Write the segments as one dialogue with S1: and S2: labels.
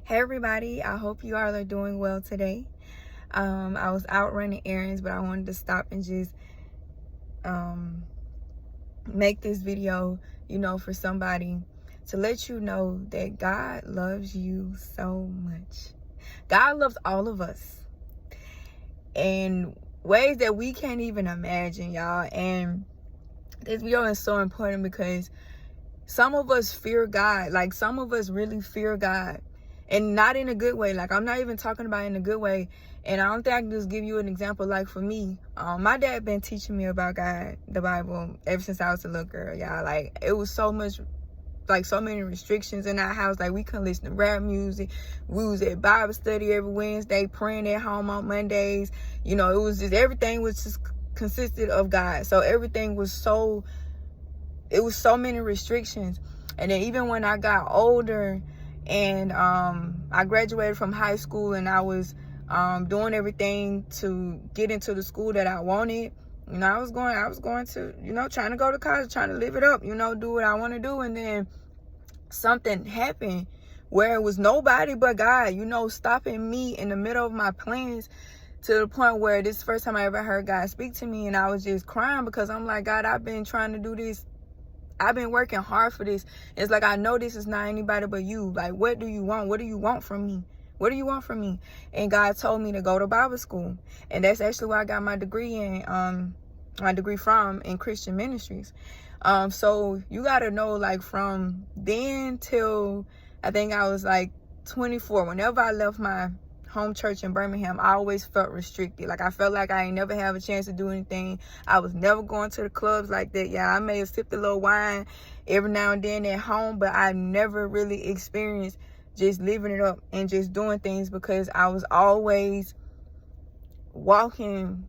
S1: Hey everybody, I hope you all are doing well today. I was out running errands, but I wanted to stop and just make this video, for somebody to let you know that God loves you so much. God loves all of us in ways that we can't even imagine, y'all. And this video is so important because some of us fear God. Like, some of us really fear God. And not in a good way. Like, I'm not even talking about in a good way. And I don't think I can just give you an example. Like, for me, my dad been teaching me about God, the Bible, ever since I was a little girl, y'all. Like, it was so much, like, so many restrictions in our house. Like, we couldn't listen to rap music. We was at Bible study every Wednesday, praying at home on Mondays. It was just, everything was just consisted of God. So everything was so, it was so many restrictions. And then even when I got older and I graduated from high school and I was doing everything to get into the school that I wanted, I was going to, trying to go to college, trying to live it up, do what I want to do. And then something happened where it was nobody but God, stopping me in the middle of my plans, to the point where this is the first time I ever heard God speak to me. And I was just crying because I'm like, God, I've been trying to do this. I've been working hard for this. It's like, I know this is not anybody but you. Like, what do you want? What do you want from me? What do you want from me? And God told me to go to Bible school. And that's actually where I got my degree in, in Christian ministries. So you got to know, like, from then till I think I was like 24, whenever I left my home church in Birmingham, I always felt restricted. Like, I felt like I ain't never have a chance to do anything. I was never going to the clubs like that. Yeah, I may have sipped a little wine every now and then at home, but I never really experienced just living it up and just doing things, because I was always walking,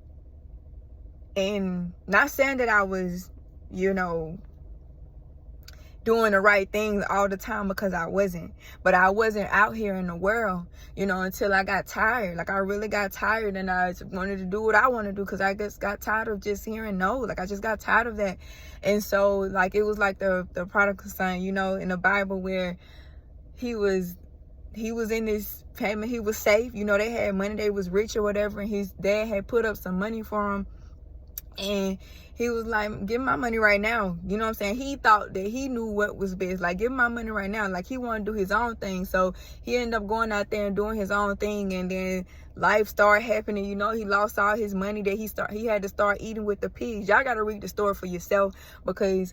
S1: and not saying that I was, doing the right things all the time, because I wasn't. But I wasn't out here in the world, until I got tired. Like, I really got tired, and I just wanted to do what I want to do, because I just got tired of just hearing no. Like, I just got tired of that. And so, like, it was like the prodigal son, in the Bible, where he was in this family. He was safe. They had money. They was rich or whatever. And his dad had put up some money for him. And he was like, give me my money right now. You know what I'm saying? He thought that he knew what was best. Like, give me my money right now. Like, he wanted to do his own thing. So he ended up going out there and doing his own thing. And then life started happening. He lost all his money that he had to start eating with the pigs. Y'all got to read the story for yourself, because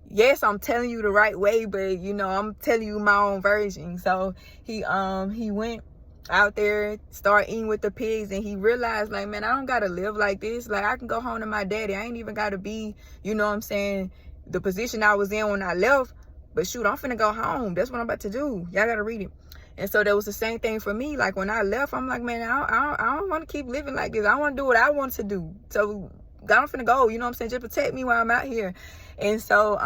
S1: yes, I'm telling you the right way, but I'm telling you my own version. So he went out there, start eating with the pigs, and he realized, like, man, I don't gotta live like this. Like, I can go home to my daddy. I ain't even gotta be, the position I was in when I left. But shoot, I'm finna go home. That's what I'm about to do. Y'all gotta read it. And so that was the same thing for me. Like, when I left, I'm like, man, I don't want to keep living like this. I want to do what I want to do. So I'm finna go. Just protect me while I'm out here. And so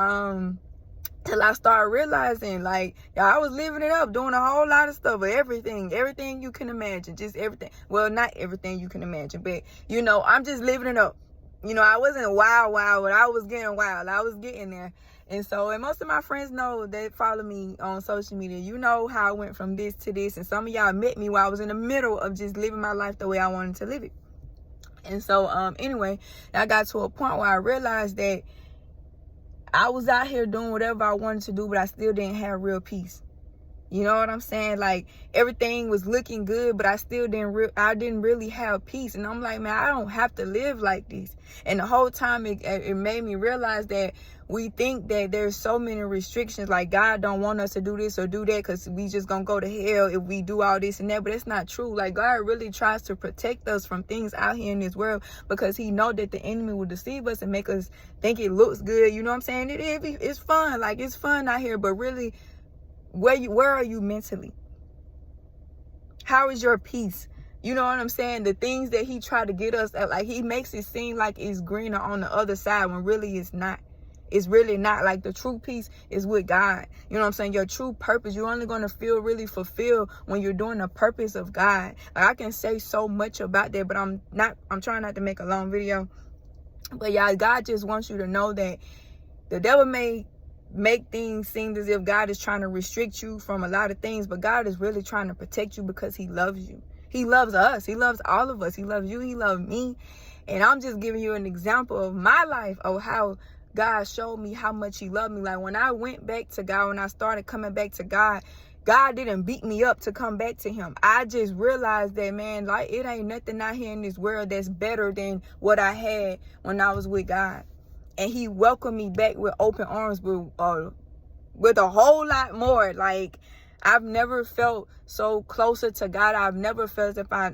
S1: till I started realizing, like, y'all, I was living it up, doing a whole lot of stuff, but everything you can imagine, just everything. Well, not everything you can imagine, but I'm just living it up. I wasn't wild, but I was getting wild. I was getting there. And so, and most of my friends know, that follow me on social media, how I went from this to this. And some of y'all met me while I was in the middle of just living my life the way I wanted to live it. And so, anyway, I got to a point where I realized that I was out here doing whatever I wanted to do, but I still didn't have real peace. You know what I'm saying? Like, everything was looking good, but I still didn't really have peace. And I'm like, man, I don't have to live like this. And the whole time it made me realize that we think that there's so many restrictions, like God don't want us to do this or do that, because we just gonna go to hell if we do all this and that. But it's not true. Like, God really tries to protect us from things out here in this world, because he know that the enemy will deceive us and make us think it looks good. You know what I'm saying? It's fun. Like, it's fun out here, but really, where are you mentally? How is your peace? You know what I'm saying? The things that he tried to get us at, like, he makes it seem like it's greener on the other side, when really it's not. It's really not. Like, the true peace is with God. You know what I'm saying? Your true purpose, you're only going to feel really fulfilled when you're doing the purpose of God. Like, I can say so much about that, but I'm trying not to make a long video. But y'all, God just wants you to know that the devil may make things seem as if God is trying to restrict you from a lot of things, but God is really trying to protect you because he loves you. He loves us. He loves all of us. He loves you. He loves me. And I'm just giving you an example of my life, of how God showed me how much he loved me. Like when I went back to God, when I started coming back to God, God didn't beat me up to come back to him. I just realized that, man, like it ain't nothing out here in this world that's better than what I had when I was with God. And he welcomed me back with open arms, with a whole lot more. Like, I've never felt so closer to God. I've never felt I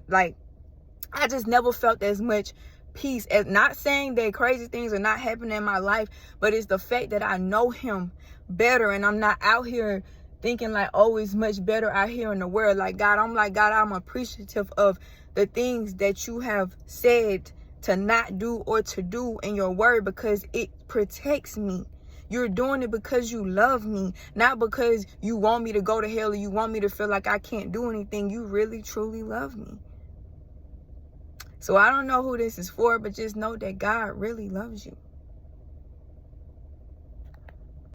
S1: just never felt as much peace. As, not saying that crazy things are not happening in my life, but it's the fact that I know him better, and I'm not out here thinking like, oh, it's much better out here in the world. Like, God, I'm appreciative of the things that you have said to not do or to do in your word, because it protects me. You're doing it because you love me, not because you want me to go to hell or you want me to feel like I can't do anything. You really, truly love me. So I don't know who this is for, but just know that God really loves you.